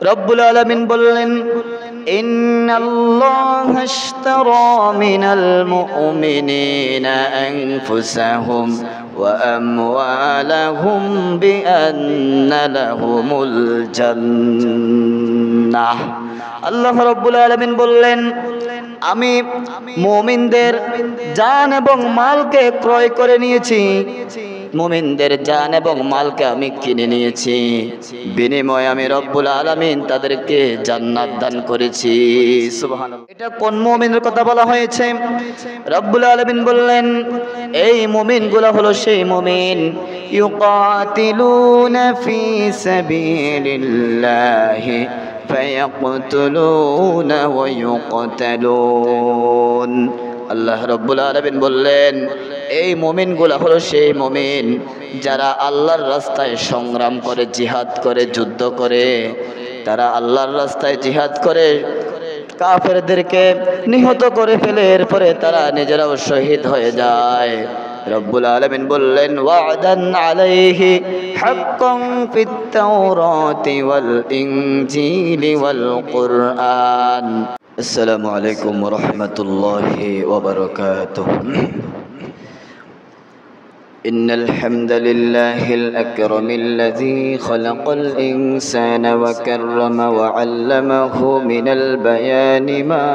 রব্বুল আলামিন বললেন, ইন্নাল্লাহা আশতারা মিনাল মুমিনিনা আনফুসাহুম ওয়া আমওয়ালাহুম বিআন্না লাহুমুল জান্নাহ। আল্লাহ রাব্বুল আলামিন বললেন, আমি মুমিনদের জান এবং মালকে ক্রয় করে নিয়েছি, মুমিনদের জান এবং মালকে আমি কিনে নিয়েছি, বিনিময়ে আমি রব্বুল আলামিন তাদেরকে জান্নাত দান করেছি। সুবহানাল্লাহ। এটা কোন মুমিনের কথা বলা হয়েছে? রব্বুল আলামিন বললেন, এই মুমিনগুলো হলো সেই মুমিন ইউকাতিলুনা ফি সাবিলিল্লাহি ফায়াকতুলুনা ওয়া ইউকতালুন। আল্লাহ রাব্বুল আলামিন বললেন, এই মুমিনগুলো হলো সেই মুমিন যারা আল্লাহর রাস্তায় সংগ্রাম করে, জিহাদ করে, যুদ্ধ করে। তারা আল্লাহর রাস্তায় জিহাদ করে কাফেরদেরকে নিহত করে ফেলে, এরপরে তারা নিজেরাও শহীদ হয়ে যায়। রব্বুল আলামিন বললেন, ওয়াদান আলাইহি হাক্কান ফিত তাওরাতি ওয়াল ইনজিলি ওয়াল কুরআন। আসসালামু আলাইকুম ওয়া রাহমাতুল্লাহি ওয়া বারাকাতুহু। إن الحمد لله الأكرم الذي خلق الإنسان وكرم وعلمه من البيان ما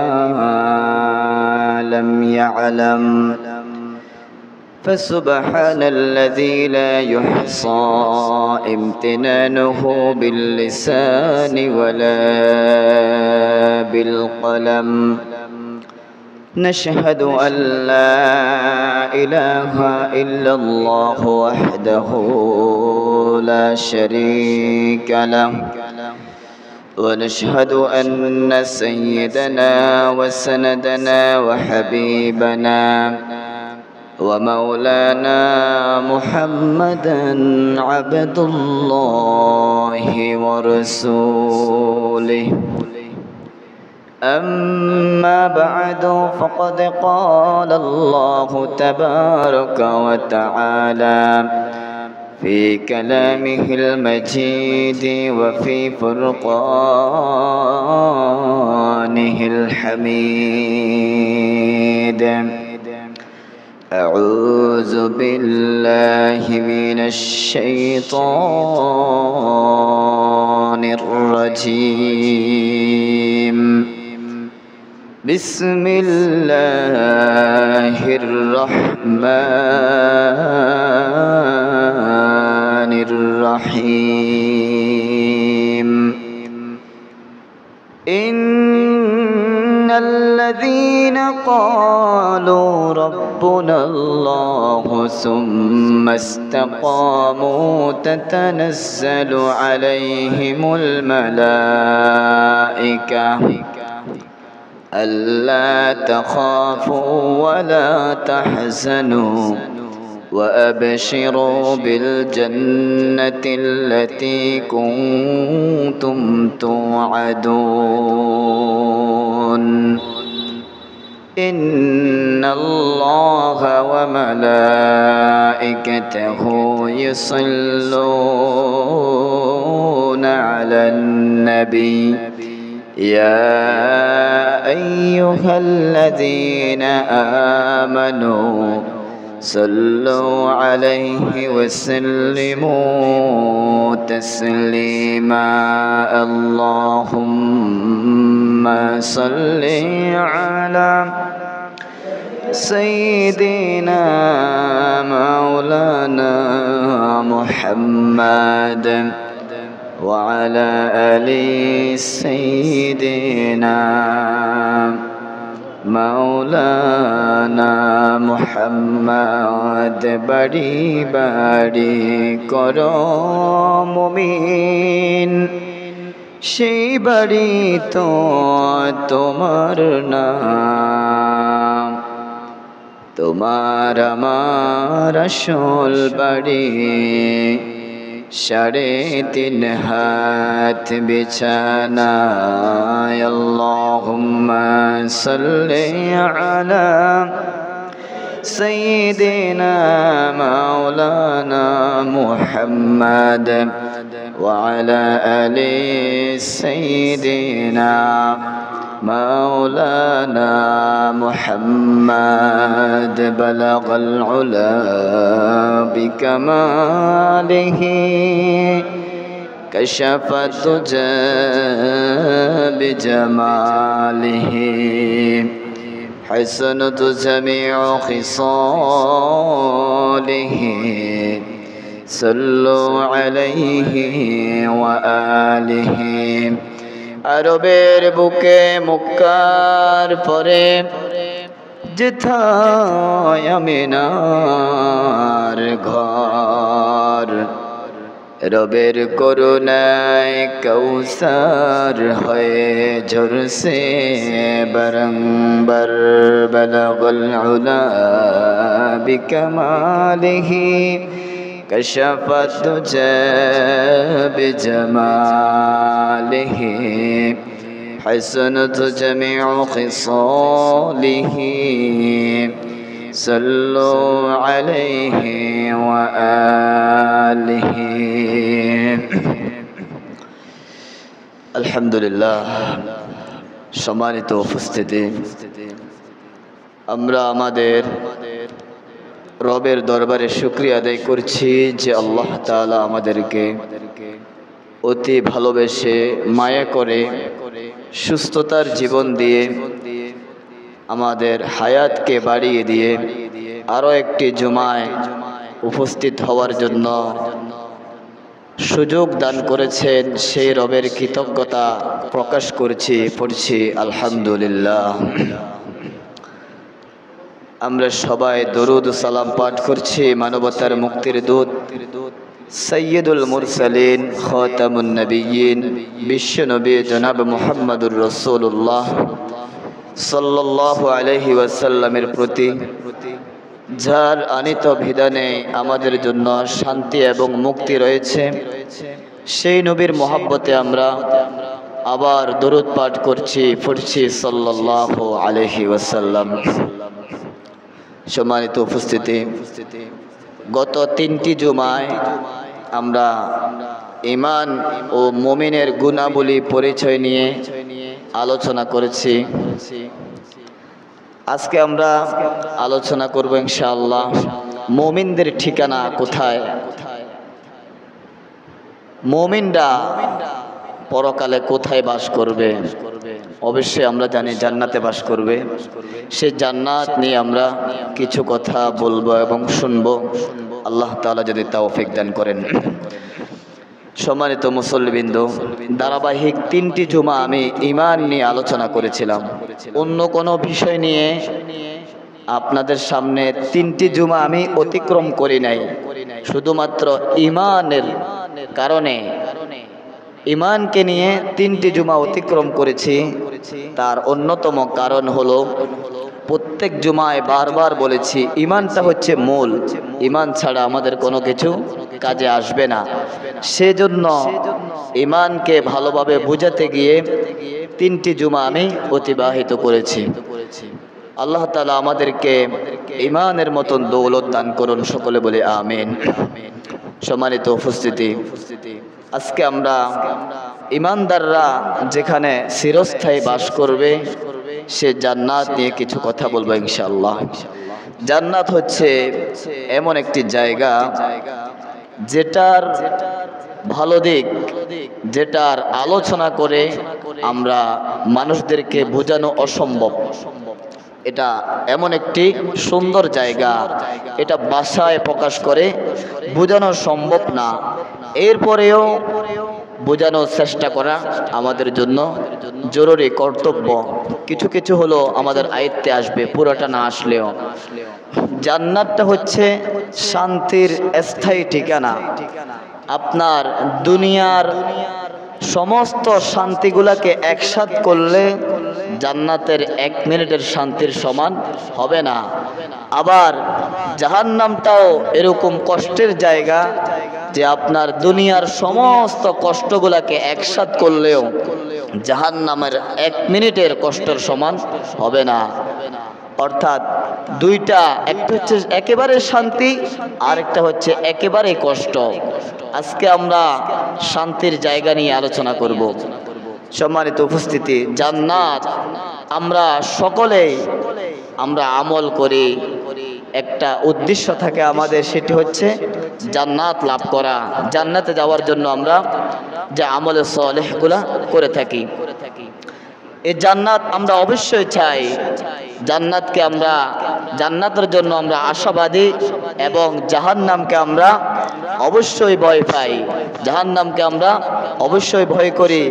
لم يعلم، فسبحان الذي لا يحصى امتنانه باللسان ولا بالقلم. نشهد أن لا إله إلا الله وحده لا شريك له، ونشهد أن سيدنا وسندنا وحبيبنا ومولانا محمدا عبد الله ورسوله. أما بعد فقد قال الله تبارك وتعالى في كلامه المجيد وفي فرقانه الحميد. أعوذ بالله من الشيطان الرجيم. بسم الله الرحمن الرحيم. إن الذين قالوا ربنا الله ثم استقاموا تتنزل عليهم الملائكة ألا تخافوا ولا تحزنوا وأبشروا بالجنة التي كنتم توعدون. إن الله وملائكته يصلون على النبي يا أيها الذين آمنوا صلوا عليه وسلموا تسليما. اللهم صل على سيدنا مولانا محمد وعلى آل سيدنا مولانا محمد. বাড়ি বাড়ি করো মুমিন, সেই বাড়ি তো তোমার নাম। তোমার আমার আসল বাড়ি 3.5 হাত বিছানায়। আল্লাহুম্মা সাল্লি আলা সাইয়্যিদিনা মাওলানা মুহাম্মদ وعلى آل سيدنا مولانا محمد بلغ العلا بكماله كشف الدجى بجماله حسنت جميع خصاله صلوا عليه وآله আরবের বুকে মক্কার পরে যেথায় আমিনার ঘর রবের করুণায় কৌসার হয়ে ঝরসে বারংবার বলগল উলা বিকমালিহি كشف الدجى بجماله حسنت جميع خصاله صلوا عليه وآله الحمد لله সম্মানিত উপস্থিতি আমরা আমাদের রবের দরবারে শুকরিয়া আদায় করছি যে আল্লাহ তাআলা আমাদেরকে অতি ভালোবেসে মায়া করে সুস্থতার জীবন দিয়ে আমাদের হায়াতকে বাড়িয়ে দিয়ে আরও একটি জুমায় উপস্থিত হওয়ার জন্য সুযোগ দান করেছেন। সেই রবের কৃতজ্ঞতা প্রকাশ করছি, পড়ছি আলহামদুলিল্লাহ। আমরা সবাই দরুদ সালাম পাঠ করছি মানবতার মুক্তির দূত সৈয়দুল মুরসালিন খাতামুন নবিয়্যিন বিশ্ব নবী জনাব মুহাম্মদুর রাসূলুল্লাহ সাল্লাল্লাহু আলাইহি ওয়াসাল্লামের প্রতি, যার আনিত বিধানে আমাদের জন্য শান্তি এবং মুক্তি রয়েছে, সেই নবীর মহব্বতে আমরা আবার দরুদ পাঠ করছি, পড়ছি সাল্লাল্লাহু আলাইহি ওয়াসাল্লাম। সম্মানিত উপস্থিতি, গত 3টি জুমায় আমরা ঈমান ও মুমিনের গুণাবলী পরিচয় নিয়ে আলোচনা করেছি। আজকে আমরা আলোচনা করব ইনশাআল্লাহ মুমিনদের ঠিকানা কোথায়। মুমিনরা পরকালে কোথায় বাস করবে? অবশ্যই আমরা জানি জান্নাতে বাস করবে। সে জান্নাত নিয়ে আমরা কিছু কথা বলবো এবং শুনবো, আল্লাহ তাআলা যদি তৌফিক দান করেন। সম্মানিত মুসল্লিবৃন্দ, ধারাবাহিক 3টি জুমা আমি ঈমান নিয়ে আলোচনা করেছিলাম। অন্য কোনো বিষয় নিয়ে আপনাদের সামনে 3টি জুমা আমি অতিক্রম করি নাই। শুধুমাত্র ঈমানের কারণে, ঈমানকে নিয়ে 3টি জুমা অতিক্রম করেছি। তার অন্যতম কারণ হলো, প্রত্যেক জুমায় বারবার বলেছি, ঈমানটা হচ্ছে মূল। ঈমান ছাড়া আমাদের কোনো কিছু কাজে আসবে না। সেজন্য ঈমানকে ভালোভাবে বুঝাতে গিয়ে 3টি জুমা আমি অতিবাহিত করেছি। আল্লাহ তাআলা আমাদেরকে ঈমানের মতন দৌলত দান করুন, সকলে বলে আমিন। সম্মানিত উপস্থিতি, আজকে আমরা ঈমানদাররা যেখানে চিরস্থায়ী বাস করবে সে জান্নাত নিয়ে কিছু কথা বলবো ইনশাআল্লাহ। জান্নাত হচ্ছে এমন একটি জায়গা যেটার ভালো দিক, যেটার আলোচনা করে আমরা মানুষদেরকে বোঝানো অসম্ভব। এটা এমন একটি সুন্দর জায়গা, এটা ভাষায় প্রকাশ করে বোঝানো সম্ভব না। এরপরেও বোঝানোর চেষ্টা করা আমাদের জন্য জরুরি কর্তব্য। কিছু কিছু হলো আমাদের আয়ত্তে আসবে, পুরোটা না আসলেও। জান্নাতটা হচ্ছে শান্তির স্থায়ী ঠিকানা। আপনার দুনিয়ার সমস্ত শান্তিগুলাকে একসাথ করলে জান্নাতের 1 মিনিটের শান্তির সমান হবে না। আবার জাহান্নামটাও এরকম কষ্টের জায়গা যে আপনার দুনিয়ার সমস্ত কষ্টগুলাকে একসাথ করলেও জাহান্নামের 1 মিনিটের কষ্টের সমান হবে না। অর্থাৎ দুইটা, একটা হচ্ছে একেবারে শান্তি, আর একটা হচ্ছে একেবারে কষ্ট। আজকে আমরা শান্তির জায়গা নিয়ে আলোচনা করব। সম্মানিত উপস্থিতি, জান্নাত আমরা সকলেই আমরা আমল করি, একটা উদ্দেশ্য থাকে আমাদের, সেটি হচ্ছে জান্নাত লাভ করা। জান্নাতে যাওয়ার জন্য আমরা যে আমলে সালেহগুলা করে থাকি, এই জান্নাত আমরা অবশ্যই চাই। জান্নাতকে আমরা, জান্নাতের জন্য আমরা আশাবাদী, এবং জাহান্নামকে আমরা অবশ্যই ভয় পাই। জাহান্নামকে আমরা অবশ্যই ভয় করি,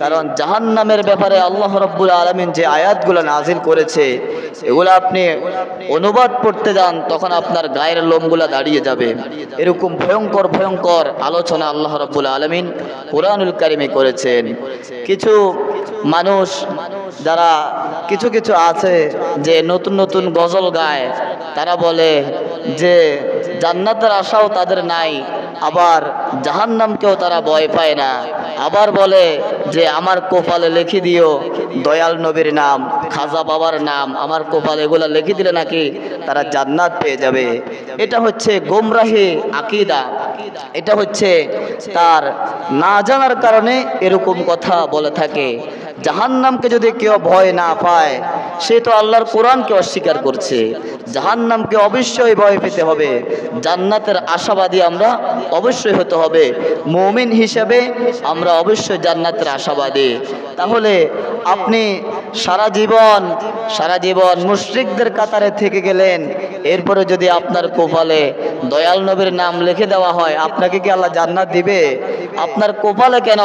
কারণ জাহান্নামের ব্যাপারে আল্লাহ রাব্বুল আলামিন যে আয়াতগুলো নাজিল করেছে, এগুলো আপনি অনুবাদ পড়তে যান তখন আপনার গায়ের লোমগুলা দাঁড়িয়ে যাবে। এরকম ভয়ঙ্কর ভয়ঙ্কর আলোচনা আল্লাহ রাব্বুল আলামিন কুরআনুল কারীমে করেছেন। কিছু মানুষ যারা কিছু কিছু আছে যে নতুন নতুন গজল গায়, তারা বলে যে জান্নাতের আশাও তাদের নাই, আবার জাহান্নামকেও তারা ভয় পায় না। আবার বলে যে আমার কপালে লিখে দিও দয়াল নবীর নাম, খাজা বাবার নাম, আমার কপালে এগুলা লিখে দিলে নাকি তারা জান্নাত পেয়ে যাবে। এটা হচ্ছে গোমরাহি আকীদা, এটা হচ্ছে তার না জানার কারণে এরকম কথা বলে থাকে। জাহান্নামকে যদি কেউ ভয় না পায়, সে তো আল্লাহর কোরআনকে অস্বীকার করছে। জাহান্নামকে অবশ্যই ভয় পেতে হবে, জান্নাতের আশাবাদী আমরা অবশ্যই হতে হবে। মুমিন হিসেবে আমরা অবশ্যই জান্নাতের আশাবাদী। তাহলে আপনি সারা জীবন মুশরিকদের কাতারে থেকে গেলেন, এরপরে যদি আপনার কপালে দয়াল নবীর নাম লিখে দেওয়া হয়, আপনাকে কি আল্লাহ জান্নাত দিবে? আপনার কপালে কেন,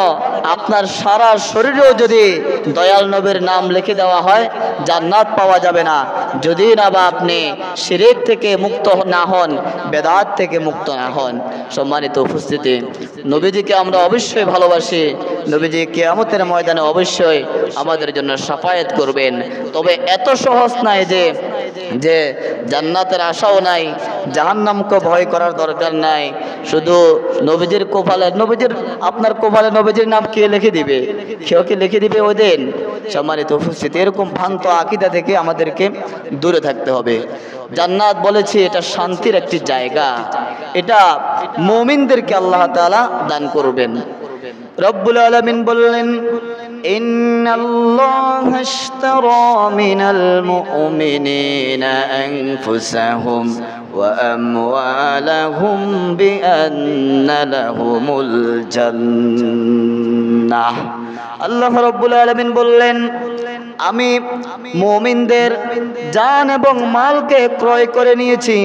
আপনার সারা শরীরেও যদি দয়াল নবীর নাম লিখে দেওয়া হয়, জান্নাত পাওয়া যাবে না, যদি না বা আপনি শিরক থেকে মুক্ত না হন, বেদাত থেকে মুক্ত না হন। সম্মানিত উপস্থিতি, নবীজিকে আমরা অবশ্যই ভালোবাসি। নবীজি কিয়ামতের ময়দানে অবশ্যই আমাদের জন্য শাফায়াত করবেন। তবে এত সহজ নাই যে জান্নাতের আশাও নাই, জাহান্নামকে ভয় করার দরকার নাই। শুধু নবীজির কপালে, আপনার কপালে নবীজির নাম কে লিখে দিবে? কেউ কি লিখে দিবে ওই দিন? সম্মানিত উপস্থিতি, এরকম ভ্রান্ত আকীদা থেকে আমাদেরকে দূরে থাকতে হবে। জান্নাত বলেছি এটা শান্তির একটি জায়গা, এটা মুমিনদেরকে আল্লাহ তাআলা দান করবেন। রব্বুল আলামিন বললেন, ইন্নাল্লাহা আশতারা মিনাল মুমিনিনা আনফুসাহুম ওয়া আমওয়ালাহুম বিআন্না লাহুমুল জান্নাহ। আল্লাহ রাব্বুল আলামিন বললেন, আমি মুমিনদের জান এবং মালকে ক্রয় করে নিয়েছি,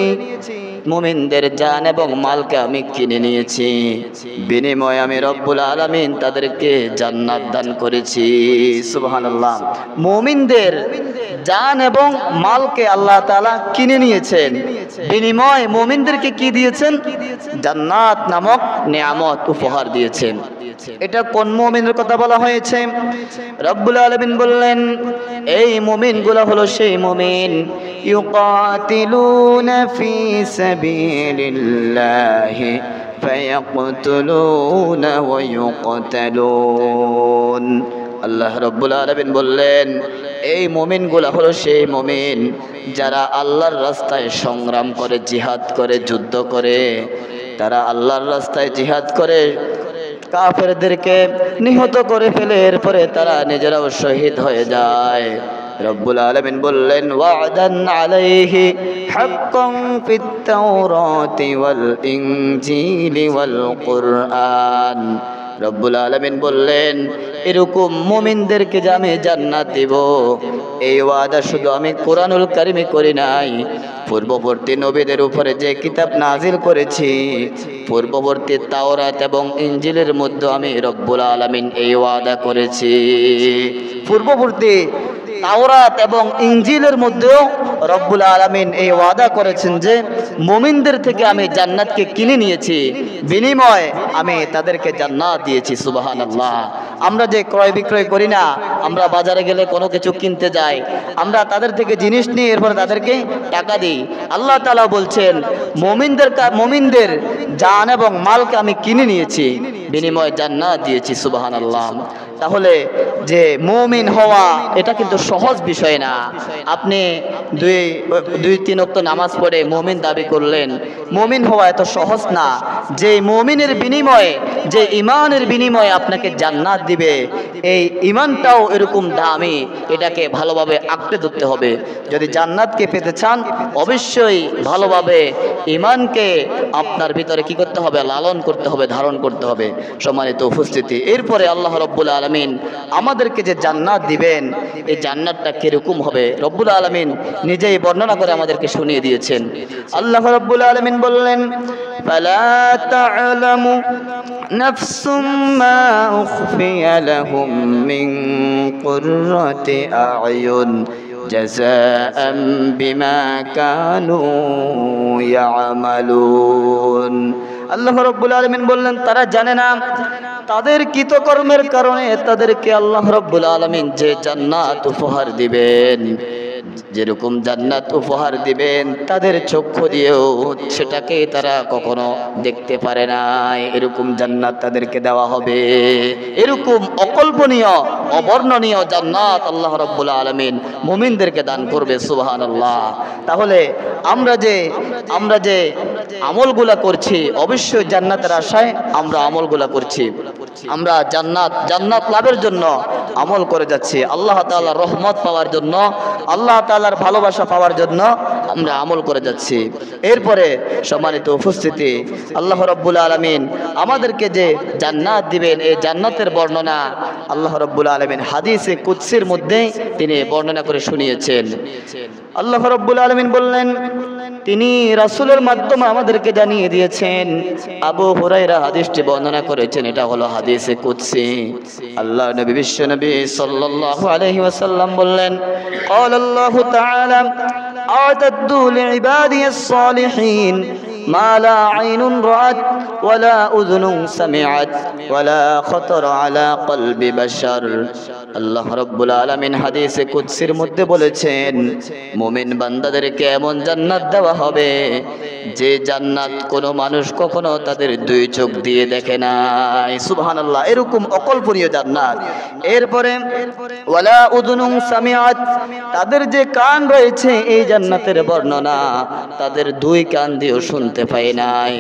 মুমিনদের জান এবং মালকে আমি কিনে নিয়েছি, বিনিময়ে আমি রব্বুল আলামিন তাদেরকে জান্নাত দান করেছি। সুবহানাল্লাহ। মুমিনদের জান এবং মালকে আল্লাহ তাআলা কিনে নিয়েছেন, বিনিময়ে মুমিনদেরকে কি দিয়েছেন? জান্নাত নামক নিয়ামত উপহার দিয়েছেন। এটা কোন মুমিনের কথা বলা হয়েছে? রব্বুল আলামিন বললেন, এই মুমিনগুলো হলো সেই মুমিন ইউকাতিলুনা ফি সাবিলিল্লাহি ফায়াকতুলুনা ওয়া ইউকতালুন। আল্লাহ রাব্বুল আলামিন বললেন, এই মুমিনগুলো হলো সেই মুমিন যারা আল্লাহর রাস্তায় সংগ্রাম করে, জিহাদ করে, যুদ্ধ করে। তারা আল্লাহর রাস্তায় জিহাদ করে কাফেরদেরকে নিহত করে ফেলে, এরপরে তারা নিজেরাও শহীদ হয়ে যায়। রব্বুল আলামিন বললেন, ওয়াদান আলাইহি হাক্কান ফিত তাওরাতি ওয়াল ইনজিলি ওয়াল কুরআন। রব্বুল আলামিন বললেন, এরকম মুমিনদেরকে যে আমি জান্নাত দেব, এই ওয়াদা শুধু আমি কোরআনুল কারীমে করি নাই, পূর্ববর্তী নবীদের উপরে যে কিতাব নাজিল করেছি, পূর্ববর্তী তাওরাত এবং ইনজিলের মধ্যে আমি রব্বুল আলামিন এই ওয়াদা করেছি। পূর্ববর্তী তাওরাত এবং ইনজিলের মধ্যেও রব্বুল আলামিন এই ওয়াদা করেছেন যে মুমিনদের থেকে আমি জান্নাতকে কিনে নিয়েছি, বিনিময়ে আমি তাদেরকে জান্নাত দিয়েছি। সুবহানাল্লাহ। আমরা যে ক্রয় বিক্রয় করি না, আমরা বাজারে গেলে কোনো কিছু কিনতে যাই, আমরা তাদের থেকে জিনিস নিয়ে এরপরে তাদেরকে টাকা দিই। আল্লাহ তাআলা বলছেন, মুমিনদের জান এবং মালকে আমি কিনে নিয়েছি, বিনিময়ে জান্নাত দিয়েছি। সুবহানাল্লাহ। তাহলে যে মুমিন হওয়া এটা কিন্তু সহজ বিষয় না। আপনি 2 দুই তিন ওয়াক্ত নামাজ পড়ে মুমিন দাবি করলেন। মুমিন হওয়া এত সহজ না। যে মুমিনের বিনিময়ে, যে ঈমানের বিনিময়ে আপনাকে জান্নাত দিবে, এই ঈমানটাও এরকম দামি, এটাকে ভালোভাবে আঁকড়ে ধরতে হবে। যদি জান্নাতকে পেতে চান অবশ্যই ভালোভাবে ঈমানকে আপনার ভিতরে কি করতে হবে? লালন করতে হবে, ধারণ করতে হবে। সম্মানিত উপস্থিতি, এরপরে আল্লাহ রাব্বুল আলামিন আমাদেরকে যে জান্নাত দিবেন, এই জান্নাতটা কিরকম হবে রব্বুল আলামিন নিজেই বর্ণনা করে আমাদেরকে শুনিয়ে দিয়েছেন। আল্লাহ রাব্বুল আলামিন বললেন, ফালা তা'লামু নাফসুম মা উখফিয়া লাহুম মিন কুররাতি আ'য়ুন জাযাআম বিমা কানু ইয়ামালুন। আল্লাহ রাব্বুল আলামিন বললেন, তারা জানে না তাদের কৃতকর্মের কারণে তাদেরকে আল্লাহ রাব্বুল আলামিন যে জান্নাত উপহার দিবেন, যেরকম জান্নাত উপহার দিবেন তাদের চক্ষু দিয়েও সেটাকে তারা কখনো দেখতে পারে না, এরকম জান্নাত তাদেরকে দেওয়া হবে। এরকম অকল্পনীয় অবর্ণনীয় জান্নাত আল্লাহ রাব্বুল আলামিন মুমিনদেরকে দান করবে। সুবহানাল্লাহ। তাহলে আমরা যে আমলগুলা করছি, অবশ্যই জান্নাতের আশায় আমরা আমলগুলা করছি। আমরা জান্নাত লাভের জন্য আমল করে যাচ্ছি, আল্লাহ তাআলার রহমত পাওয়ার জন্য, আল্লাহ তাআলার ভালোবাসা পাওয়ার জন্য আমরা আমল করে যাচ্ছি। এরপরে সম্মানিত উপস্থিতি, আল্লাহ রাব্বুল আলামিন আমাদেরকে যে জান্নাত দিবেন, এই জান্নাতের বর্ণনা আল্লাহ রাব্বুল আলামিন হাদিসে কুদসির মধ্যে তিনি বর্ণনা করে শুনিয়েছেন। আল্লাহ রাব্বুল আলামিন বললেন, তিনি রাসূলের মাধ্যমে আমাদেরকে জানিয়ে দিয়েছেন। আবু হুরায়রা হাদিসটি বর্ণনা করেছেন, এটা হলো হাদিসে কুদসি। আল্লাহ নবী বিশ্ব নবী সাল্লাল্লাহু আলাইহি ওয়াসাল্লাম বললেন, ক্বালা আল্লাহু তাআলা আ'তাদু লিইবাদিয়াস সালিহিন মা লা আইনুন রাআত ওয়ালা উযুনুন সামিআত ওয়ালা খাতারা আলা কলবি বাশার। আল্লাহ রাব্বুল আলামিন হাদিসে কুদসির মধ্যে বলেছেন, মুমিন বান্দাদেরকে এমন জান্নাত দেওয়া হবে যে জান্নাত কোনো মানুষ কখনো তাদের দুই চোখ দিয়ে দেখে নাই। সুবহানাল্লাহ। এরকম অকল্পনীয় জান্নাত। এরপরে ওয়ালা উযুনুন সামিআত, তাদের যে কান রয়েছে এই জান্নাতের বর্ণনা তাদের দুই কান দিয়েও শুনতে পায় নাই।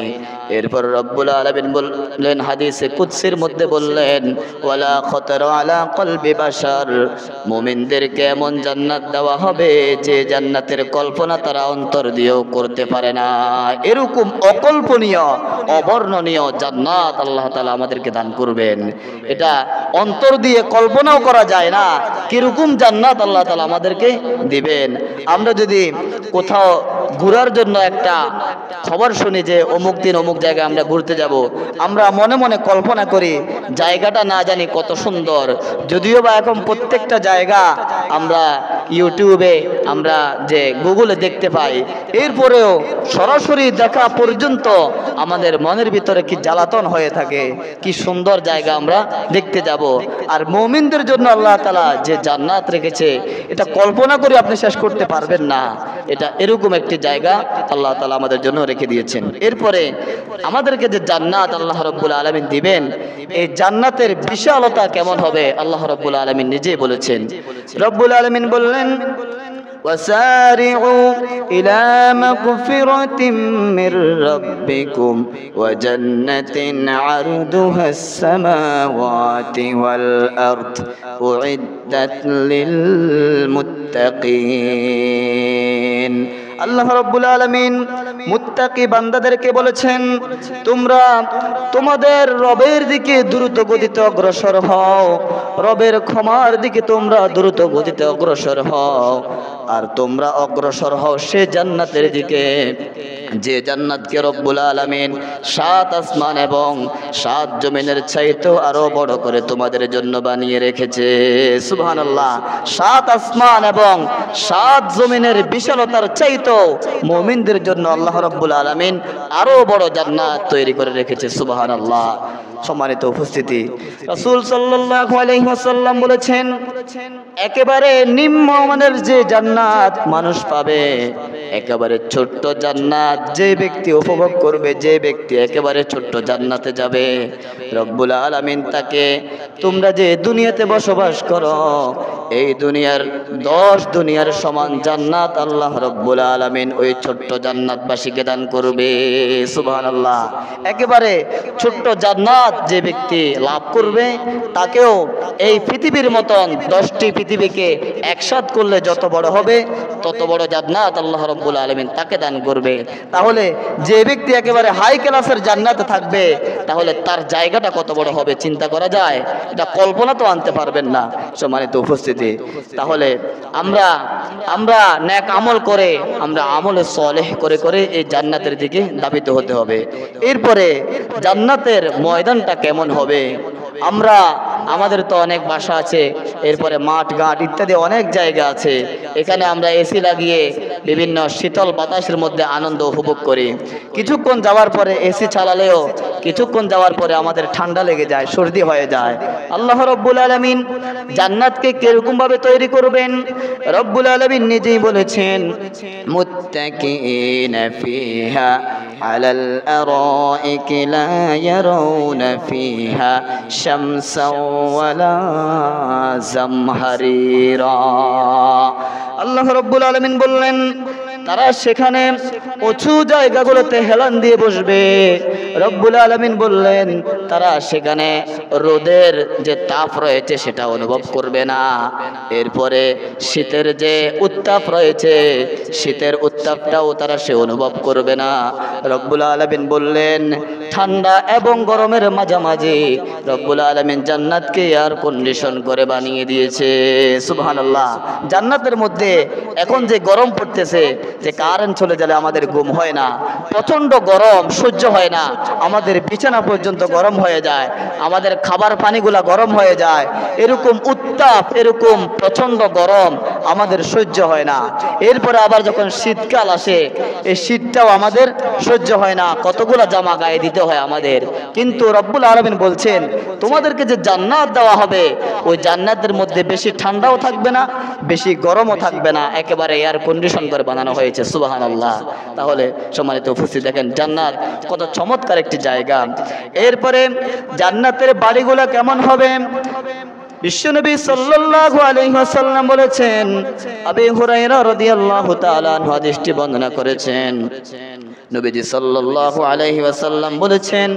এরপর রব্বুল আলামিন বললেন হাদিসে কুদসির মধ্যে বললেন, ওয়ালা খাতারা আলা কলবি বাশার, মুমিনদেরকে এমন জান্নাত দেওয়া হবে যে জান্নাতের কল্পনা তারা অন্তর দিয়েও করতে পারে না। এরকম অকল্পনীয় অবর্ণনীয় জান্নাত আল্লাহ তাআলা আমাদেরকে দান করবেন। এটা অন্তর দিয়ে কল্পনাও করা যায় না কিরকম জান্নাত আল্লাহ তাআলা আমাদেরকে দিবেন। আমরা যদি কোথাও ঘোরার জন্য একটা খবর শুনি যে অমুক দিন অমুক জায়গায় আমরা ঘুরতে যাব, আমরা মনে মনে কল্পনা করি জায়গাটা না জানি কত সুন্দর, যদিও বা এখন প্রত্যেকটা জায়গা আমরা ইউটিউবে আমরা যে গুগলে দেখতে পাই, এরপরেও সরাসরি দেখা পর্যন্ত আমাদের মনের ভিতরে কি জ্বালাতন হয়ে থাকে, কি সুন্দর জায়গা আমরা দেখতে যাব। আর মুমিনদের জন্য আল্লাহ তাআলা যে জান্নাত রেখেছে এটা কল্পনা করে আপনি শেষ করতে পারবেন না। এটা এরকম একটি জায়গা আল্লাহ তাআলা আমাদের জন্য রেখে দিয়েছেন। এরপরে আমাদেরকে যে জান্নাত আল্লাহ রাব্বুল আলামিন দিবেন, এই জান্নাতের বিশালতা কেমন হবে আল্লাহ রাব্বুল আলামিন নিজেই বলেছেন। রব্বুল আলামিন বললেন, وسارعوا إلى مغفرة من ربكم وجنة عرضها السماوات والأرض أعدت للمتقين। আল্লাহ রাব্বুল আলামিন মুত্তাকি বান্দাদেরকে বলেছেন, তোমরা তোমাদের রবের দিকে দ্রুত গতিতে অগ্রসর হও, রবের ক্ষমার দিকে তোমরা দ্রুত গতিতে অগ্রসর হও, আর তোমরা অগ্রসর হও সে জান্নাতের দিকে যে জান্নাতকে রব্বুল আলামিন 7 আসমান এবং 7 জমিনের চাইতেও আরো বড় করে তোমাদের জন্য বানিয়ে রেখেছে। সুবহানাল্লাহ। 7 আসমান এবং 7 জমিনের বিশালতার চাইতেও মুমিনদের জন্য আল্লাহ রাব্বুল আলামিন আরো বড় জান্নাত তৈরি করে রেখেছে। সুবহানাল্লাহ। সম্মানিত উপস্থিতি, রাসূল সাল্লাল্লাহু আলাইহি ওয়াসাল্লাম বলেছেন, একেবারে নিম্নমানের যে জান্নাত মানুষ পাবে, একেবারে ছোট্ট জান্নাত যে ব্যক্তি উপভোগ করবে, যে ব্যক্তি একেবারে ছোট্ট জান্নাতে যাবে, রব্বুল আলামিন তাকে তোমরা যে দুনিয়াতে বসবাস করো এই দুনিয়ার 10 দুনিয়ার সমান জান্নাত আল্লাহ রাব্বুল আলামিন ওই ছোট্ট জান্নাতবাসীকে দান করবে। সুবহানাল্লাহ। একেবারে ছোট্ট জান্নাত যে ব্যক্তি লাভ করবে তাকেও এই পৃথিবীর মতন 10টি পৃথিবীকে একসাথ করলে যত বড় হবে তত বড় জান্নাত আল্লাহ রাব্বুল আলামিন তাকে দান করবে। তাহলে যে ব্যক্তি একেবারে হাই ক্লাসের জান্নাতে থাকবে তাহলে তার জায়গাটা কত বড় হবে চিন্তা করা যায়? এটা কল্পনা তো আনতে পারবেন না সম্মানিত উপস্থিতি। তাহলে আমরা নেক আমল করে, আমরা আমলে সালেহ করে করে এই জান্নাতের দিকে ধাবিত হতে হবে। এরপরে জান্নাতের ময়দানটা কেমন হবে? আমাদের তো অনেক বাসা আছে, এরপরে মাঠ ঘাট ইত্যাদি অনেক জায়গা আছে। এখানে আমরা এসি লাগিয়ে বিভিন্ন শীতল বাতাসের মধ্যে আনন্দ উপভোগ করি। কিছুক্ষণ যাওয়ার পরে এসি চালালেও কিছুক্ষণ যাওয়ার পরে আমাদের ঠান্ডা লেগে যায়, সর্দি হয়ে যায়। আল্লাহ রব্বুল আলামিন জান্নাতকে কিরকম ভাবে তৈরি করবেন রব্বুল আলামিন নিজেই বলেছেন, মুত্তাকিইনা ফিহা আলাল আরাইকি লা ইয়ারাউনা ফিহা শামসাও ওয়ালা জামহারিরা। আল্লাহ রব্বুল আলামিন বললেন তারা সেখানে উঁচু জায়গাগুলোতে হেলান দিয়ে বসবে। রব্বুল আলামিন বললেন তারা সেখানে রোদের যে তাপ রয়েছে সেটা অনুভব করবে না। এরপরে শীতের যে উত্তাপ রয়েছে শীতের উত্তাপটাও তারা সে অনুভব করবে না। রব্বুল আলামিন বললেন ঠান্ডা এবং গরমের মাঝামাঝি রব্বুল আলামিন জান্নাতকে এয়ার কন্ডিশন করে বানিয়ে দিয়েছে। সুবহানাল্লাহ। জান্নাতের মধ্যে এখন যে গরম পড়তেছে, যে কারেন্ট চলে গেলে আমাদের ঘুম হয় না, প্রচন্ড গরম সহ্য হয় না, আমাদের বিছানা পর্যন্ত গরম হয়ে যায়, আমাদের খাবার পানিগুলা গরম হয়ে যায়, এরকম উত্তাপ এরকম প্রচন্ড গরম আমাদের সহ্য হয় না। এরপরে আবার যখন শীতকাল আসে এই শীতটাও আমাদের সহ্য হয় না, কতগুলা জামা গায়ে দিতে হয় আমাদের। কিন্তু রব্বুল আলামিন বলছেন তোমাদেরকে যে জান্নাত দেওয়া হবে ওই জান্নাতের মধ্যে বেশি ঠান্ডাও থাকবে না, বেশি গরমও থাকবে না, একেবারে এয়ার কন্ডিশন করে বানানো হয়েছে। সুবহানাল্লাহ। তাহলে সম্মানিত উপস্থিত দেখেন জান্নাত কত চমৎকার একটি জায়গা। এরপরে জান্নাতের বাড়িগুলো কেমন হবে? বিশ্বনবী সাল্লাল্লাহু আলাইহি ওয়াসাল্লাম বলেছেন, আবু হুরায়রা রাদিয়াল্লাহু তাআলা আনহু হাদিসটি বর্ণনা করেছেন, নবীজি সাল্লাল্লাহু আলাইহি ওয়াসাল্লাম বলেছেন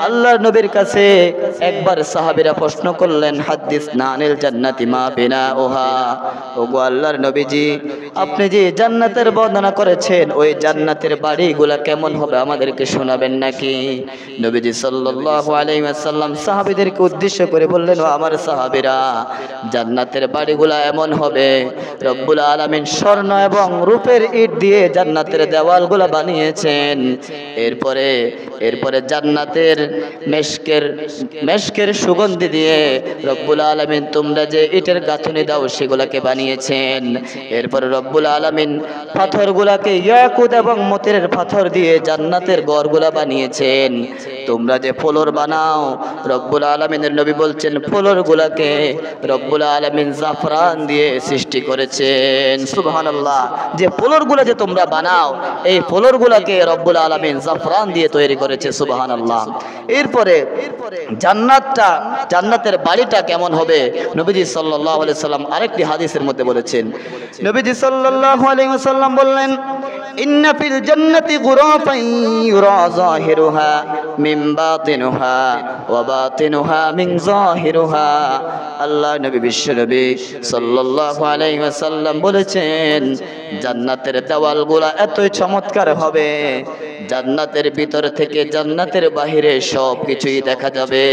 আল্লাহর নবীর কাছে একবার সাহাবীরা প্রশ্ন করলেন, হাদিসনা আনিল জান্নাতি মা বিনাউহা। ওগো আল্লাহর নবীজি আপনি যে জান্নাতের বর্ণনা করেছেন ওই জান্নাতের বাড়িগুলা কেমন হবে আমাদেরকে শোনাবেন নাকি? নবীজি সাল্লাল্লাহু আলাইহি ওয়াসাল্লাম সাহাবীদেরকে উদ্দেশ্য করে বললেন, ও আমার সাহাবীরা জান্নাতের বাড়িগুলা এমন হবে রব্বুল আলামিন স্বর্ণ এবং রূপের ইট দিয়ে জান্নাতের দেওয়ালগুলা বানিয়েছেন। এরপরে জান্নাতের মেশকের সুগন্ধি দিয়ে রব্বুল আলামিন তোমরা যে ইটের গাঁথনি দাও সেগুলাকে বানিয়েছেন। এরপরে রব্বুল আলামিন পাথরগুলাকে ইয়াকুত এবং মতিরের পাথর দিয়ে জান্নাতের ঘরগুলা বানিয়েছেন। তোমরা যে ফ্লোর বানাও রব্বুল আলামিনের নবী বলছেন ফ্লোরগুলাকে রব্বুল আলামিন জাফরান দিয়ে সৃষ্টি করেছেন। সুবহানাল্লাহ। যে ফ্লোরগুলা যে তোমরা বানাও এই ফ্লোরগুলাকে রব্বুল আলামিন জাফরান দিয়ে তৈরি করেছে। সুবহানাল্লাহ। এরপরে জান্নাতের বাড়িটা কেমন হবে নবীজি সাল্লাল্লাহু আলাইহি ওয়াসাল্লাম আরেকটি হাদিসের মধ্যে বলেছেন। নবীজি সাল্লাল্লাহু আলাইহি ওয়াসাল্লাম বললেন, ইন্না ফিল জান্নাতি গুরাফান ইউরা যাহিরুহা মিন বাতিনুহা ওয়া বাতিনুহা মিন যাহিরুহা। আল্লাহ নবী বিশ্বনবী সাল্লাল্লাহু আলাইহি ওয়াসাল্লাম বলেছেন জান্নাতের দেওয়ালগুলো এতই চমৎকার হবে জান্নাতের ভিতর থেকে জান্নাতের বাহিরে সব কিছুই দেখা যাবে,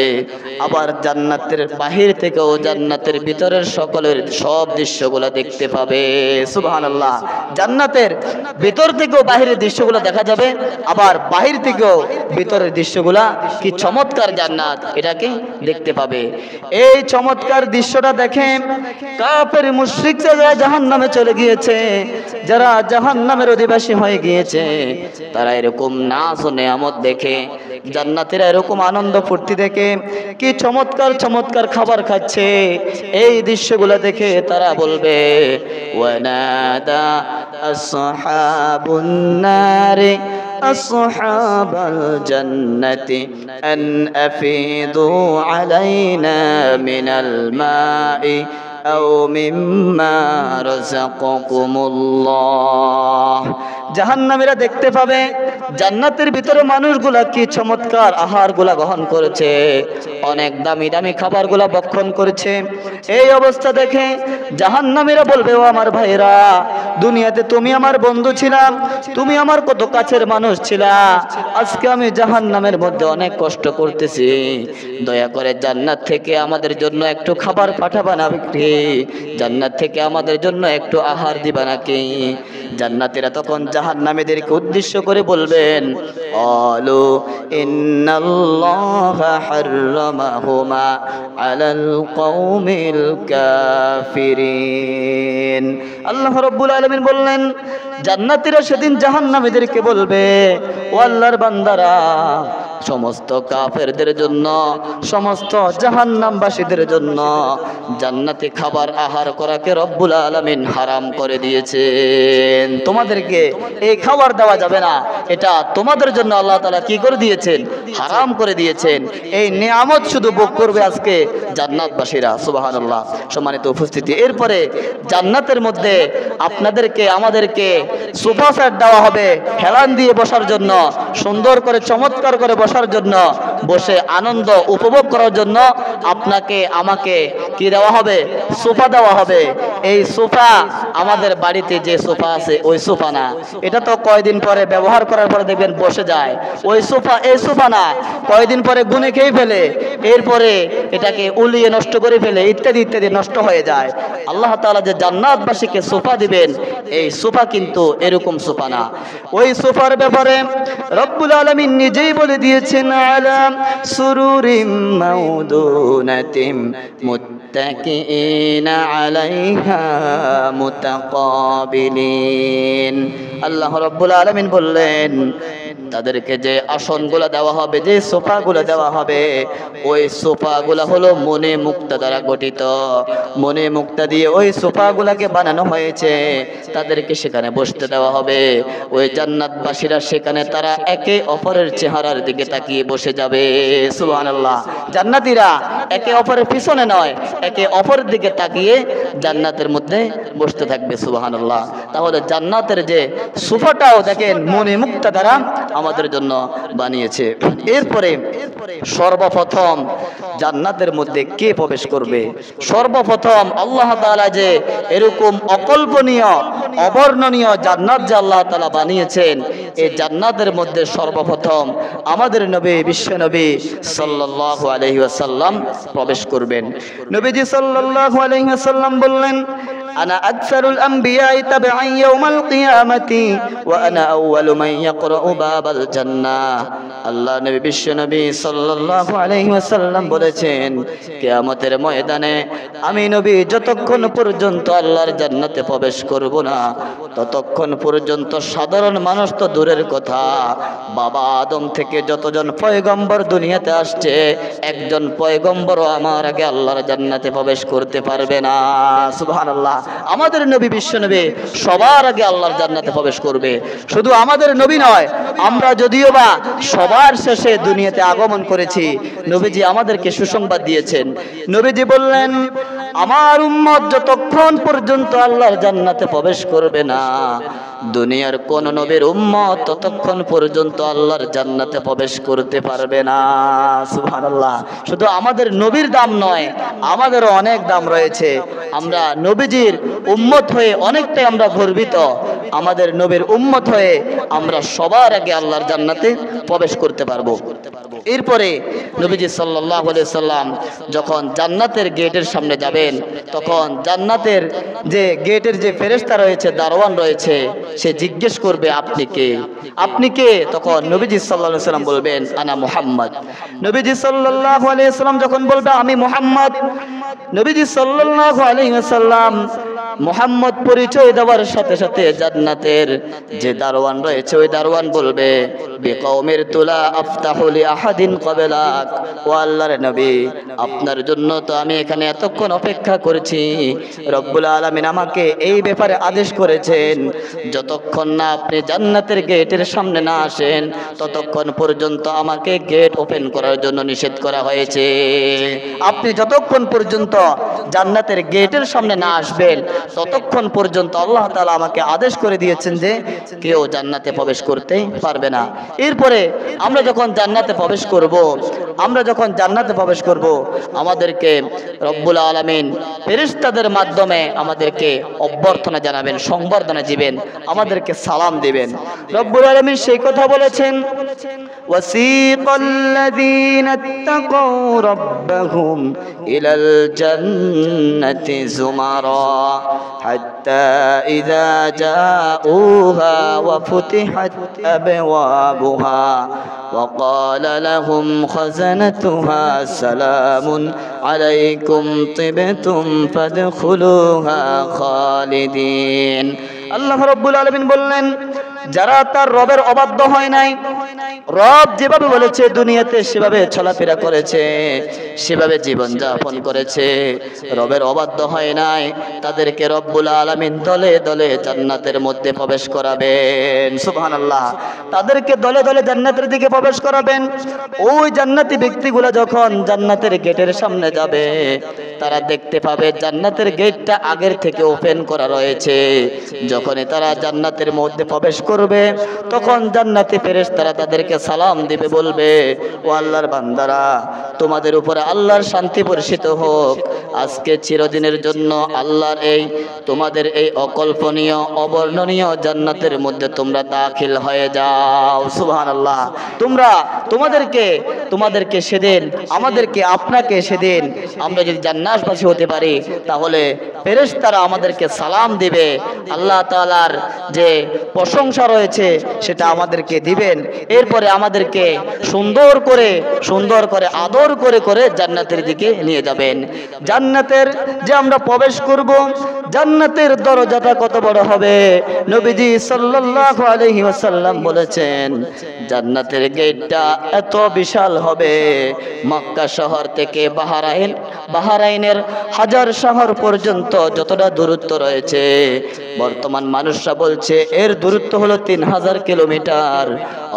আবার জান্নাতের বাহির থেকেও জান্নাতের ভিতরের সকলের সব দৃশ্যগুলো দেখতে পাবে। সুবহানাল্লাহ। জান্নাতের ভিতর থেকেও বাহিরের দৃশ্যগুলো দেখা যাবে, আবার বাহির থেকেও ভিতরের দৃশ্যগুলা কি চমৎকার জান্নাত এটাকে দেখতে পাবে। এই চমৎকার দৃশ্যটা দেখে কাফের মুশরিক যারা জাহান্নামে চলে গিয়েছে, যারা জাহান্নামের অধিবাসী হয়ে গিয়েছে, তারা এরকম নাজ ও নেয়ামত দেখে, জান্নাতীরা এরকম আনন্দ ফুর্তি দেখে কি চমৎকার চমৎকার খাবার খাচ্ছে, এই দৃশ্যগুলো দেখে তারা বলবে, ওয়ানাদা আসহাবুন নারি আসহাবাল জান্নাতি আন আফিদু আলাইনা মিনাল মাই আও মিম্মা রাযাকাকুমুল্লাহ। জাহান্নামীরা দেখতে পাবে জান্নাতের ভিতরে মানুষগুলা কি চমৎকার আহারগুলা গ্রহণ করেছে, অনেক দামি দামি খাবারগুলা ভক্ষণ করেছে। এই অবস্থা দেখে জাহান্নামীরা বলবে, ও আমার ভাইরা, দুনিয়াতে তুমি আমার বন্ধু ছিলা, তুমি আমার কত কাছের মানুষ ছিলা, আজকে আমি জাহান্নামের মধ্যে অনেক কষ্ট করতেছি, দয়া করে জান্নাত থেকে আমাদের জন্য একটু খাবার পাঠাবা নাকি, জান্নাত থেকে আমাদের জন্য একটু আহার দিবা নাকি। জান্নাতীরা তখন জাহান্নামীদেরকে উদ্দেশ্য করে বলবেন, আলু ইন্নাল্লাহা হাররামাহুমা আলাল কওমিল কাফিরিন। আল্লাহ রাব্বুল আলামিন বললেন, জান্নাতীরা সেদিন জাহান্নামীদেরকে বলবে, ও আল্লাহর বান্দারা, সমস্ত কাফেরদের জন্য, সমস্ত জাহান্নামবাসীদের জন্য জান্নাতি খাবার আহার করাকে রব্বুল আলামিন হারাম করে দিয়েছেন। তোমাদেরকে এই খাবার দেওয়া যাবে না, এটা তোমাদের জন্য আল্লাহ তাআলা কি করে দিয়েছেন? হারাম করে দিয়েছেন। এই নিয়ামত শুধু ভোগ করবে আজকে জান্নাতবাসীরা। সুবহানাল্লাহ। সম্মানিত উপস্থিতি, এরপরে জান্নাতের মধ্যে আপনাদেরকে আমাদেরকে সোফা সেট দেওয়া হবে, হেলান দিয়ে বসার জন্য, সুন্দর করে চমৎকার করে বসার জন্য, বসে আনন্দ উপভোগ করার জন্য আপনাকে আমাকে কি দেওয়া হবে? সোফা দেওয়া হবে। এই সোফা আমাদের বাড়িতে যে সোফা আছে ওই সোফা না, এটা তো কয়দিন পরে ব্যবহার করার পরে দেখবেন বসে যায়। ওই সোফা এই সোফা না, কয়দিন পরে গুনে খেয়ে ফেলে, এরপরে এটাকে উলিয়ে নষ্ট করে ফেলে, ইত্যাদি ইত্যাদি নষ্ট হয়ে যায়। আল্লাহ তাআলা যে জান্নাতবাসীকে সোফা দিবেন, এই সোফা কিন্তু এরকম সোফা না। ওই সোফার ব্যাপারে রব্বুল আলামিন নিজেই বলে দিয়েছেন, আলা সুরুরিম মাউদুনাতিম মুত্তাকিইনা আলাইহা মুতাকাবিলিন। আল্লাহ রাব্বুল আলামিন বললেন, তাদেরকে যে আসনগুলো দেওয়া হবে, যে সোফাগুলো দেওয়া হবে, ওই সোফাগুলো হলো মনে মুক্তা দ্বারা গঠিত। মনে মুক্তা দিয়ে ওই সোফাগুলোকে বানানো হয়েছে, তাদেরকে সেখানে বসতে দেওয়া হবে। ওই জান্নাতবাসীরা সেখানে তারা একে অপরের চেহারার দিকে তাকিয়ে বসে যাবে। সুবহানাল্লাহ। জান্নাতীরা একে অপরের পিছনে নয়, একে অপরের দিকে তাকিয়ে জান্নাতের মধ্যে বসতে থাকবে। সুবহানাল্লাহ। তাহলে জান্নাতের যে সোফাটাও দেখেন মনে মুক্তা দ্বারা আমাদের জন্য বানিয়েছে। এরপরে সর্বপ্রথম জান্নাতের মধ্যে কে প্রবেশ করবে? সর্বপ্রথম আল্লাহ তাআলা যে এরকম অকল্পনীয় অবর্ণনীয় জান্নাত যে আল্লাহ তাআলা বানিয়েছেন, এই জান্নাতের মধ্যে সর্বপ্রথম আমাদের নবী, বিশ্ব নবী সাল্লাল্লাহু আলাইহি ওয়াসাল্লাম প্রবেশ করবেন। নবীজি সাল্লাল্লাহু আলাইহি ওয়াসাল্লাম বললেন, আনা আকসারুল আম্বিয়াই তাবআন ইয়াউমাল কিয়ামাতি ওয়া আনা আউয়ালু মান ইয়াকরাউ বাবাল জান্নাহ। আল্লাহ নবী, বিশ্ব নবী সাল্লাল্লাহু আলাইহি ওয়াসাল্লাম বলেছেন, কিয়ামতের ময়দানে আমি নবী যতক্ষণ পর্যন্ত আল্লাহর জান্নাতে প্রবেশ করব না, ততক্ষণ পর্যন্ত সাধারণ মানুষ তো দূরের কথা, বাবা আদম থেকে যতজন পয়গম্বর দুনিয়াতে আসছে, একজন পয়গম্বরও আমার আগে আল্লাহর জান্নাতে প্রবেশ করতে পারবে না। সুবহানাল্লাহ। আমাদের নবী, বিশ্ব নবী সবার আগে আল্লাহর জান্নাতে প্রবেশ করবে। শুধু আমাদের নবী নয়, আমরা যদিও বা সবার শেষে দুনিয়াতে আগমন করেছি, নবীজি আমাদেরকে সুসংবাদ দিয়েছেন। নবীজি বললেন, আমার উম্মত যতক্ষণ পর্যন্ত আল্লাহর জান্নাতে প্রবেশ করবে না, দুনিয়ার কোন নবীর উম্মত ততক্ষণ পর্যন্ত আল্লাহর জান্নাতে প্রবেশ করতে পারবে না। সুবহানাল্লাহ। শুধু আমাদের নবীর দাম নয়, আমাদেরও অনেক দাম রয়েছে। আমরা নবীজির উম্মত হয়ে অনেকটাই আমরা গর্বিত। আমাদের নবীর উম্মত হয়ে আমরা সবার আগে আল্লাহর জান্নাতে প্রবেশ করতে পারবো। এরপরে নবীজি সাল্লাল্লাহু আলাইহি সাল্লাম যখন জান্নাতের গেটের সামনে যাবেন, তখন জান্নাতের যে গেটের যে ফেরেশতা রয়েছে, দারোয়ান রয়েছে, সে জিজ্ঞেস করবে, আপনি কে? আপনি কে? তখন নবীজি সাল্লাল্লাহু আলাইহি সাল্লাম বলবেন, আনা মুহাম্মদ। নবীজি সাল্লাল্লাহু আলাইহি সাল্লাম যখন বলবে, আমি মুহাম্মদ, নবীজি সাল্লাল্লাহু আলাইহি সাল্লাম মুহাম্মদ পরিচয় দেওয়ার সাথে সাথে জান্নাতের যে দারওয়ান রয়েছে ওই দারওয়ান বলবে বিকৌমির তুলা আফতাহু লি আহাদিন ক্বাবলাক, ও আল্লাহর নবী আপনার জন্য তো আমি এখানে এতক্ষণ অপেক্ষা করেছি। রব্বুল আলামিন আমাকে এই ব্যাপারে আদেশ করেছেন যতক্ষণ না আপনি জান্নাতের গেটের সামনে না আসেন ততক্ষণ পর্যন্ত আমাকে গেট ওপেন করার জন্য নিষেধ করা হয়েছে। আপনি যতক্ষণ পর্যন্ত জান্নাতের গেটের সামনে না আসবেন ততক্ষণ পর্যন্ত আল্লাহ তাআলা আমাকে আদেশ করে দিয়েছেন যে কেউ জান্নাতে প্রবেশ করতে পারবে না। এরপরে আমরা যখন জান্নাতে প্রবেশ করব আমাদেরকে রব্বুল আলামিন ফেরেশতাদের মাধ্যমে আমাদেরকে অভ্যর্থনা জানাবেন, সংবর্ধনা দিবেন, আমাদেরকে সালাম দিবেন। রব্বুল আলামিন সেই কথা বলেছেন ওয়াসিকাল্লাযীনা ইত্তাকাউ রাব্বাহুম ইলাল জান্নাতি যুমারা হাত্তা ইযা জাউহা ওয়া ফুতিহাত আবওয়াবুহা ওয়া ক্বালা লাহুম খাযানাতুহা সালামুন আলাইকুম তিবতুম ফাদখুলুহা খালিদিন। আল্লাহ রাব্বুল আলামিন বললেন যারা তার রবের অবাধ্য হয় নাই, রব যেভাবে বলেছে দুনিয়াতে সেভাবে চলাফেরা করেছে, সেভাবে জীবন যাপন করেছে, রবের অবাধ্য হয় নাই, তাদেরকে রব্বুল আলামিন দলে দলে জান্নাতের মধ্যে প্রবেশ করাবেন। সুবহানাল্লাহ। তাদেরকে দলে দলে জান্নাতের দিকে প্রবেশ করাবেন। ওই জান্নাতি ব্যক্তিগুলো যখন জান্নাতের গেটের সামনে যাবে তারা দেখতে পাবে জান্নাতের গেটটা আগের থেকে ওপেন করা রয়েছে। যখনই তারা জান্নাতের মধ্যে প্রবেশ করবে তখন জান্নাতি ফেরেশতারা তাদেরকে সালাম দিবে, বলবে ও আল্লাহর বান্দারা তোমাদের উপরে আল্লাহর শান্তি বর্ষিত হোক, আজকে চিরদিনের জন্য আল্লাহর তোমাদের এই অকল্পনীয় অবর্ণনীয় জান্নাতের মধ্যে তোমরা দাখিল হয়ে যাও। সুবহানাল্লাহ। তোমাদেরকে সেদিন আমাদেরকে আপনাকে সেদিন আমরা যদি জান্নাতবাসী হতে পারি তাহলে ফেরেশতারা আমাদেরকে সালাম দিবে, আল্লাহ তাআলার যে প্রশংসা রয়েছে সেটা আমাদেরকে দিবেন। এরপরে আমাদেরকে সুন্দর করে আদর করে জান্নাতের দিকে নিয়ে যাবেন। জান্নাতের যে আমরা প্রবেশ করব জান্নাতের দরজাটা কত বড় হবে নবীজি সাল্লাল্লাহু আলাইহি ওয়াসাল্লাম বলেছেন জান্নাতের গেটটা এত বিশাল হবে মক্কা শহর থেকে বাহরাইনের হাজার শহর পর্যন্ত যতটা দূরত্ব রয়েছে বর্তমান মানুষরা বলছে এর দূরত্ব হলো 3000 কিলোমিটার,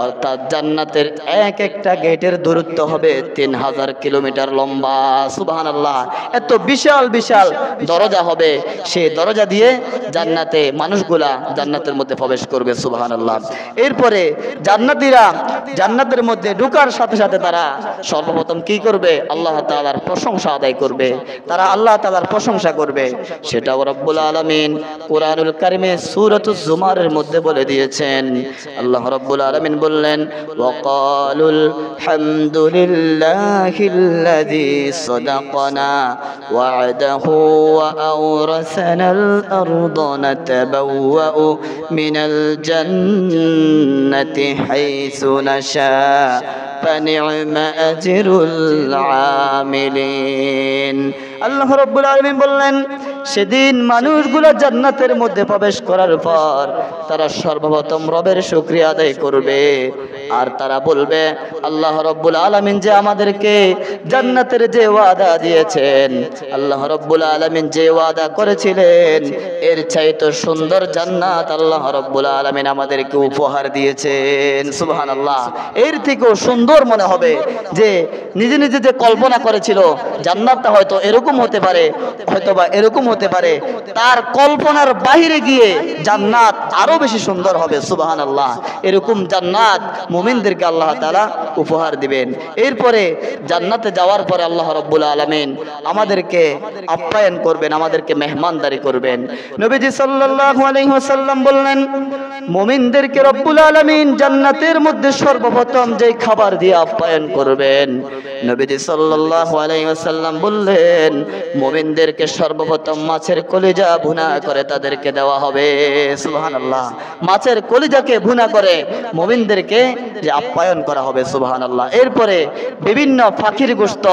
অর্থাৎ জান্নাতের এক একটা গেটের দূরত্ব হবে 3000 কিলোমিটার লম্বা। সুবহানাল্লাহ। এত বিশাল বিশাল দরজা হবে, সেই দরজা দিয়ে জান্নাতে মানুষগুলা জান্নাতের মধ্যে প্রবেশ করবে। সুবহানাল্লাহ। এরপরে জান্নাতীরা জান্নাতের মধ্যে ঢোকার সাথে সাথে তারা সর্বপ্রথম কি করবে? আল্লাহ তাআলার প্রশংসা আদায় করবে, তারা আল্লাহ তাআলার প্রশংসা করবে। সেটাও রব্বুল আলামিন কোরআনুল কারিমে সূরাতুজ জুমারের মধ্যে বলে দিয়েছেন। আল্লাহ রব্বুল আলামিন বললেন ওয়াকালুল হামদুলিল্লাহিল্লাযী সাদাকানা ওয়া'দাহু ওয়া আওরাসানাল আরদা নাতাবাওয়াউ মিনাল জান্নাতি হাইসু নাশা ফানি'মা আজরুল আমিলিন। আল্লাহ রাব্বুল আলামিন বললেন সেদিন মানুষগুলো জান্নাতের মধ্যে প্রবেশ করার পর তারা সর্বপ্রথম রবের শুকরিয়া আদায় করবে আর তারা বলবে আল্লাহ রাব্বুল আলামিন যে আমাদেরকে জান্নাতের যে ওয়াদা দিয়েছেন, আল্লাহ রাব্বুল আলামিন যে ওয়াদা করেছিলেন এর চাইতে সুন্দর জান্নাত আল্লাহ রাব্বুল আলামিন আমাদেরকে উপহার দিয়েছেন। সুবহানাল্লাহ। এর থেকেও সুন্দর মনে হবে যে নিজে নিজে যে কল্পনা করেছিল জান্নাতটা হয়তো এরকম হতে পারে, হয়তোবা এরকম হতে পারে, তার কল্পনার বাইরে গিয়ে জান্নাত আরো বেশি সুন্দর হবে। সুবহানাল্লাহ। এরকম জান্নাত মুমিনদেরকে আল্লাহ তাআলা উপহার দিবেন। এরপরে জান্নাতে যাওয়ার পরে আল্লাহ রাব্বুল আলামিন আমাদেরকে আপ্যায়ন করবেন, আমাদেরকে মেহমানদারি করবেন। নবীজি সাল্লাল্লাহু আলাইহি ওয়াসাল্লাম বললেন মুমিনদেরকে রব্বুল আলামিন জান্নাতের মধ্যে সর্বপ্রথম যে খাবার দিয়ে আপ্যায়ন করবেন, নবীজি সাল্লাল্লাহু আলাইহি ওয়াসাল্লাম বললেন মুমিনদেরকে সর্বপ্রথম মাছের কলিজা ভুনা করে তাদেরকে দেওয়া হবে। সুবহানাল্লাহ। মাছের কলিজাকে ভুনা করে মুমিনদেরকে যে আপ্যায়ন করা হবে। সুবহানাল্লাহ। এরপরে বিভিন্ন পাখির গোশত,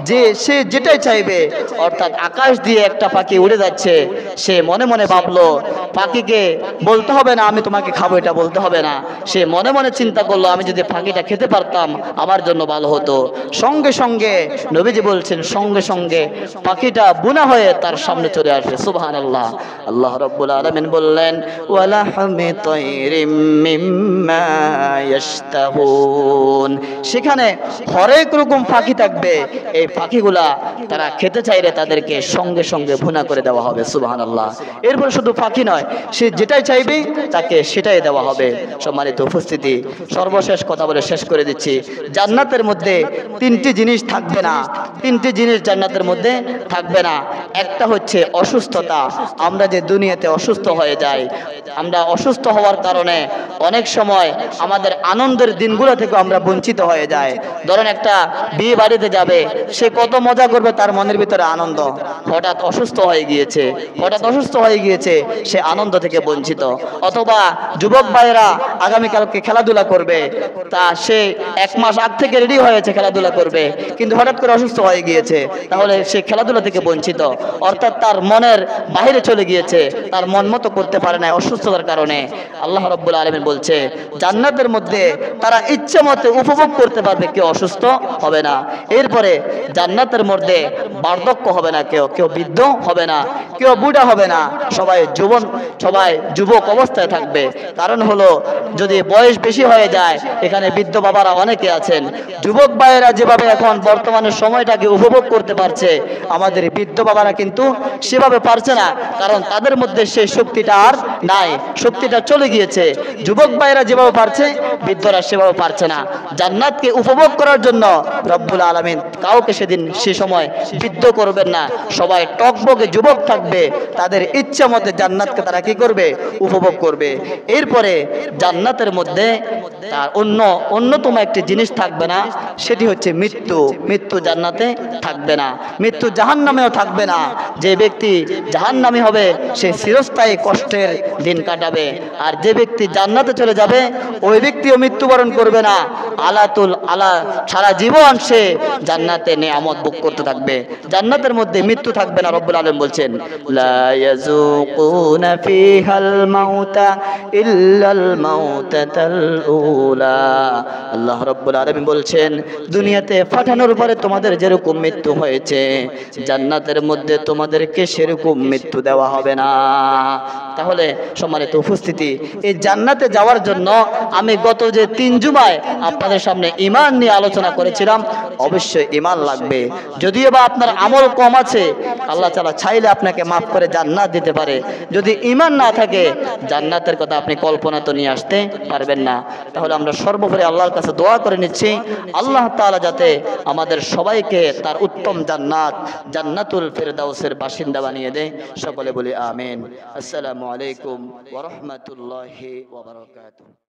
যে সে যেটাই চাইবে, অর্থাৎ আকাশ দিয়ে একটা পাখি উড়ে যাচ্ছে, সে মনে মনে ভাবলো, পাখিকে বলতে হবে না আমি তোমাকে খাবো, এটা বলতে হবে না, সে মনে মনে চিন্তা করলো আমি যদি পাখিটা খেতে পারতাম আমার জন্য ভালো হতো। সঙ্গে সঙ্গে নবীজি বলছেন সঙ্গে সঙ্গে পাখিটা বুনা হয়ে তার সামনে চলে আসবে। সুবহানাল্লাহ। আল্লাহ রাব্বুল আলামিন বললেন ওয়ালাহমি তায়রিম মিম্মা ইয়াশতাহুন, সেখানে হরেক রকম পাখি থাকবে। এই পাখিগুলা তারা খেতে চাইলে তাদেরকে সঙ্গে সঙ্গে ভুনা করে দেওয়া হবে। সুবহানাল্লাহ। এরপর শুধু পাখি নয়, সে যেটাই চাইবে তাকে সেটাই দেওয়া হবে। সম্মানিত উপস্থিতি, সর্বশেষ কথা বলে শেষ করে দিচ্ছি। জান্নাতের মধ্যে তিনটি জিনিস থাকবে না, তিনটি জিনিস জান্নাতের মধ্যে থাকবে না। একটা হচ্ছে অসুস্থতা। আমরা যে দুনিয়াতে অসুস্থ হয়ে যাই, আমরা অসুস্থ হওয়ার কারণে অনেক সময় আমাদের আনন্দের দিনগুলো থেকে আমরা বঞ্চিত হয়ে যাই। ধরেন একটা বিয়ে বাড়িতে যাবে, সে কত মজা করবে, তার মনের ভিতরে আনন্দ, হঠাৎ অসুস্থ হয়ে গিয়েছে, হঠাৎ অসুস্থ হয়ে গিয়েছে, সে আনন্দ থেকে বঞ্চিত। অথবা যুবক ভাইয়েরা আগামীকালকে খেলাধুলা করবে, তা সে এক মাস আগ থেকে রেডি হয়েছে খেলাধুলা করবে, কিন্তু হঠাৎ করে অসুস্থ হয়ে গিয়েছে, তাহলে সে খেলাধুলা থেকে বঞ্চিত। অর্থাৎ তার মনের বাইরে চলে গিয়েছে, তার মন মতো করতে পারে না অসুস্থতার কারণে। আল্লাহ রাব্বুল আলামিন বলছে জান্নাতের মধ্যে তারা ইচ্ছে মতো উপভোগ করতে পারবে, কেউ অসুস্থ হবে না। এরপরে জান্নাতের মধ্যে বার্ধক্য হবে না, কেউ কেউ বৃদ্ধ হবে না, কেউ বুড়া হবে না, সবাই যুবক অবস্থায় থাকবে। কারণ হলো যদি বয়স বেশি হয়ে যায়, এখানে বৃদ্ধ বাবারা অনেকে আছেন, যুবক ভাইয়েরা যেভাবে এখন বর্তমানের সময়টাকে উপভোগ করতে পারছে, আমাদের বৃদ্ধ বাবারা কিন্তু সেভাবে পারছে না, কারণ তাদের মধ্যে সেই শক্তিটা আর নাই, শক্তিটা চলে গিয়েছে। যুবক ভাইয়েরা যেভাবে পারছে, বৃদ্ধরা সেভাবে পারছে না। জান্নাতকে উপভোগ করার জন্য রব্বুল আলামিন কাউকে সেদিন সে সময় বৃদ্ধ করবেন না, সবাই টকবকে যুবক থাকবে, তাদের ইচ্ছা মতে জান্নাতকে তারা কি করবে, উপভোগ করবে। এরপরে জান্নাতের মধ্যে তার অন্যতম একটি জিনিস থাকবে না, সেটি হচ্ছে মৃত্যু। মৃত্যু জান্নাতে থাকবে না, মৃত্যু জাহান্নামেও থাকবে না। যে ব্যক্তি জাহান্নামী হবে সে চিরস্থায়ী কষ্টের দিন কাটাবে, আর যে ব্যক্তি জান্নাতে চলে যাবে ওই ব্যক্তিও মৃত্যুবরণ করবে না, আলা সারা জীবন সে জান্নাতে নেয়ামত ভোগ করতে থাকবে। জান্নাতের মধ্যে মৃত্যু থাকবে না। রব্বুল আলামিন বলছেন লা ইয়াযুকুনা ফিহাল মাউতা ইল্লাল মাউতাতাল উলা। আল্লাহ রাব্বুল আলামিন বলছেন দুনিয়াতে পাঠানোর পরে তোমাদের যেরকম মৃত্যু হয়েছে, জান্নাতের মধ্যে তোমাদেরকে সেরকম মৃত্যু দেওয়া হবে না। তাহলে সম্মানিত উপস্থিতি, এই জান্নাতে যাওয়ার জন্য আমি গত যে 3 জুমায় আপনাদের সামনে ঈমান নিয়ে আলোচনা করেছিলাম, অবশ্যই ঈমান লাগবে। যদিও বা আপনার আমল কম আছে, আল্লাহ তাআলা চাইলে আপনাকে মাফ করে জান্নাত দিতে পারে। যদি ঈমান না থাকে, জান্নাতের কথা আপনি কল্পনা তো নিয়ে আসতে পারবেন না। তাহলে আমরা সর্বোপরি আল্লাহর কাছে দোয়া করে নিচ্ছি, আল্লাহ তাআলা যাতে আমাদের সবাইকে তার উত্তম জান্নাতুল ফেরদাউসের বাসিন্দা বানিয়ে দেয়। সকলে বলি আমিন। আসসালামু আলাইকুম ওয়া রাহমাতুল্লাহি ওয়া বারাকাতুহু।